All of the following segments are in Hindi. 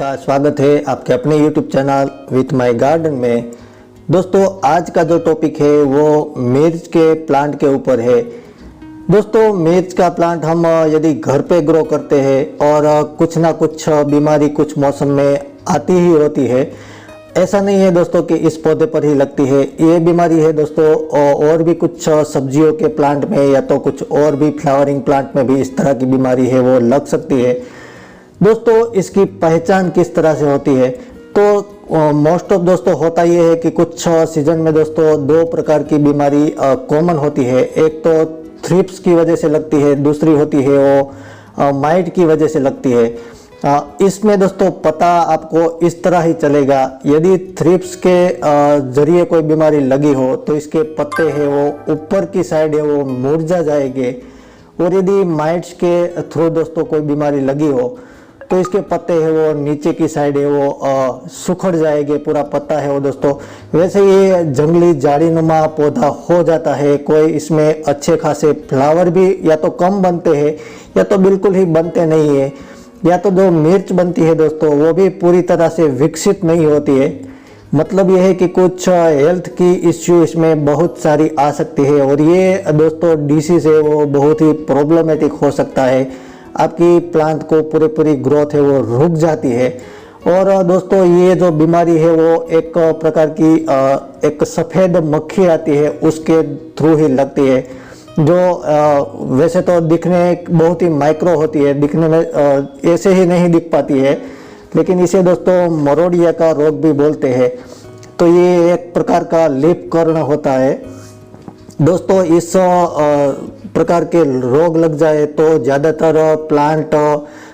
का स्वागत है आपके अपने YouTube channel with my garden में। दोस्तों आज का जो टॉपिक है वो मिर्च के प्लांट के ऊपर है। दोस्तों मिर्च का प्लांट हम यदि घर पे ग्रो करते हैं और कुछ ना कुछ बीमारी कुछ मौसम में आती ही होती है, ऐसा नहीं है दोस्तों कि इस पौधे पर ही लगती है। ये बीमारी है दोस्तों और भी कुछ सब्जियों के प्लांट में या तो कुछ और भी फ्लावरिंग प्लांट में भी इस तरह की बीमारी है वो लग सकती है। दोस्तों इसकी पहचान किस तरह से होती है, तो मोस्ट ऑफ दोस्तों होता ये है कि कुछ सीजन में दोस्तों दो प्रकार की बीमारी कॉमन होती है। एक तो थ्रिप्स की वजह से लगती है, दूसरी होती है वो माइट की वजह से लगती है। इसमें दोस्तों पता आपको इस तरह ही चलेगा, यदि थ्रिप्स के जरिए कोई बीमारी लगी हो तो इसके पत्ते हैं वो ऊपर की साइड है वो मुरझा जाएंगे, और यदि माइट्स के थ्रू दोस्तों कोई बीमारी लगी हो तो इसके पत्ते हैं वो नीचे की साइड है वो सुखड़ जाएंगे, पूरा पत्ता है वो दोस्तों। वैसे ये जंगली झाड़ीनुमा पौधा हो जाता है, कोई इसमें अच्छे खासे फ्लावर भी या तो कम बनते हैं या तो बिल्कुल ही बनते नहीं है, या तो जो मिर्च बनती है दोस्तों वो भी पूरी तरह से विकसित नहीं होती है। मतलब यह है कि कुछ हेल्थ की इश्यू इसमें बहुत सारी आ सकती है, और ये दोस्तों डिसीज है वो बहुत ही प्रॉब्लमेटिक हो सकता है। आपकी प्लांट को पूरी ग्रोथ है वो रुक जाती है। और दोस्तों ये जो बीमारी है वो एक प्रकार की एक सफ़ेद मक्खी आती है उसके थ्रू ही लगती है, जो वैसे तो दिखने बहुत ही माइक्रो होती है, दिखने में ऐसे ही नहीं दिख पाती है, लेकिन इसे दोस्तों मरोड़िया का रोग भी बोलते हैं। तो ये एक प्रकार का लीफ कर्न होता है दोस्तों। इस प्रकार के रोग लग जाए तो ज़्यादातर प्लांट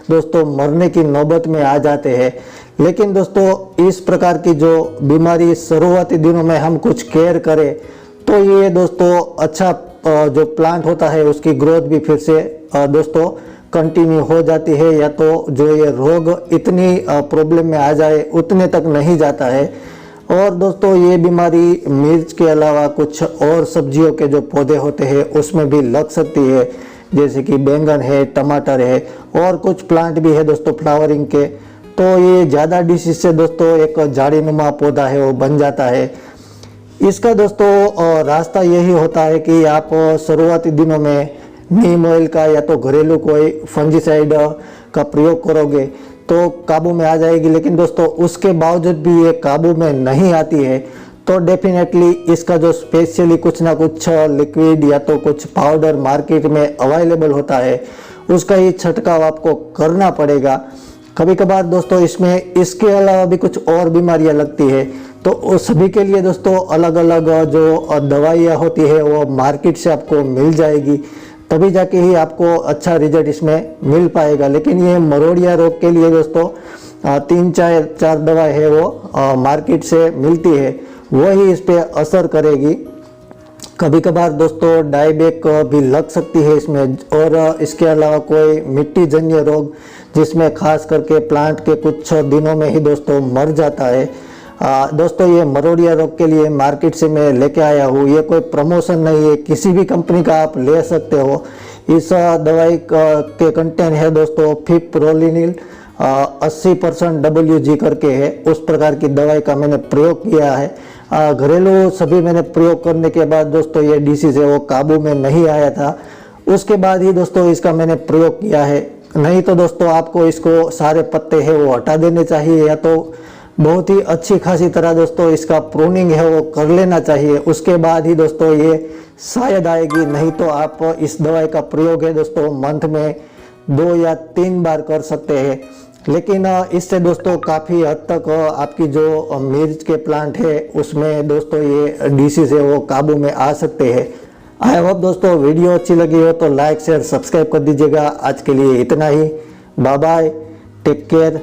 दोस्तों मरने की नौबत में आ जाते हैं। लेकिन दोस्तों इस प्रकार की जो बीमारी शुरुआती दिनों में हम कुछ केयर करें तो ये दोस्तों अच्छा जो प्लांट होता है उसकी ग्रोथ भी फिर से दोस्तों कंटिन्यू हो जाती है, या तो जो ये रोग इतनी प्रॉब्लम में आ जाए उतने तक नहीं जाता है। और दोस्तों ये बीमारी मिर्च के अलावा कुछ और सब्जियों के जो पौधे होते हैं उसमें भी लग सकती है, जैसे कि बैंगन है, टमाटर है, और कुछ प्लांट भी है दोस्तों फ्लावरिंग के। तो ये ज़्यादा डिसीज से दोस्तों एक झाड़ीनुमा पौधा है वो बन जाता है। इसका दोस्तों रास्ता यही होता है कि आप शुरुआती दिनों में नीम ऑयल का या तो घरेलू कोई फंजीसाइड का प्रयोग करोगे तो काबू में आ जाएगी। लेकिन दोस्तों उसके बावजूद भी ये काबू में नहीं आती है तो डेफिनेटली इसका जो स्पेशली कुछ ना कुछ लिक्विड या तो कुछ पाउडर मार्केट में अवेलेबल होता है उसका ही छंटकाव आपको करना पड़ेगा। कभी कभार दोस्तों इसमें इसके अलावा भी कुछ और बीमारियां लगती है, तो सभी के लिए दोस्तों अलग अलग जो दवाइयाँ होती है वो मार्केट से आपको मिल जाएगी, तभी जाके ही आपको अच्छा रिजल्ट इसमें मिल पाएगा। लेकिन ये मरोड़िया रोग के लिए दोस्तों 3-4 दवाई है वो मार्केट से मिलती है, वही इस पे असर करेगी। कभी कभार दोस्तों डायबैक भी लग सकती है इसमें, और इसके अलावा कोई मिट्टी जन्य रोग जिसमें खास करके प्लांट के कुछ दिनों में ही दोस्तों मर जाता है। दोस्तों ये मरोड़िया रोग के लिए मार्केट से मैं लेके आया हूँ, ये कोई प्रमोशन नहीं है, किसी भी कंपनी का आप ले सकते हो। इस दवाई के कंटेंट है दोस्तों फिप्रोलिनिल 80% WG करके है, उस प्रकार की दवाई का मैंने प्रयोग किया है। घरेलू सभी मैंने प्रयोग करने के बाद दोस्तों ये डिसीज है वो काबू में नहीं आया था, उसके बाद ही दोस्तों इसका मैंने प्रयोग किया है। नहीं तो दोस्तों आपको इसको सारे पत्ते हैं वो हटा देने चाहिए, या तो बहुत ही अच्छी खासी तरह दोस्तों इसका प्रूनिंग है वो कर लेना चाहिए, उसके बाद ही दोस्तों ये शायद आएगी। नहीं तो आप इस दवाई का प्रयोग है दोस्तों मंथ में 2 या 3 बार कर सकते हैं। लेकिन इससे दोस्तों काफ़ी हद तक आपकी जो मिर्च के प्लांट है उसमें दोस्तों ये डिसीज है वो काबू में आ सकते हैं। आई होप दोस्तों वीडियो अच्छी लगी हो तो लाइक शेयर सब्सक्राइब कर दीजिएगा। आज के लिए इतना ही, बाय बाय, टेक केयर।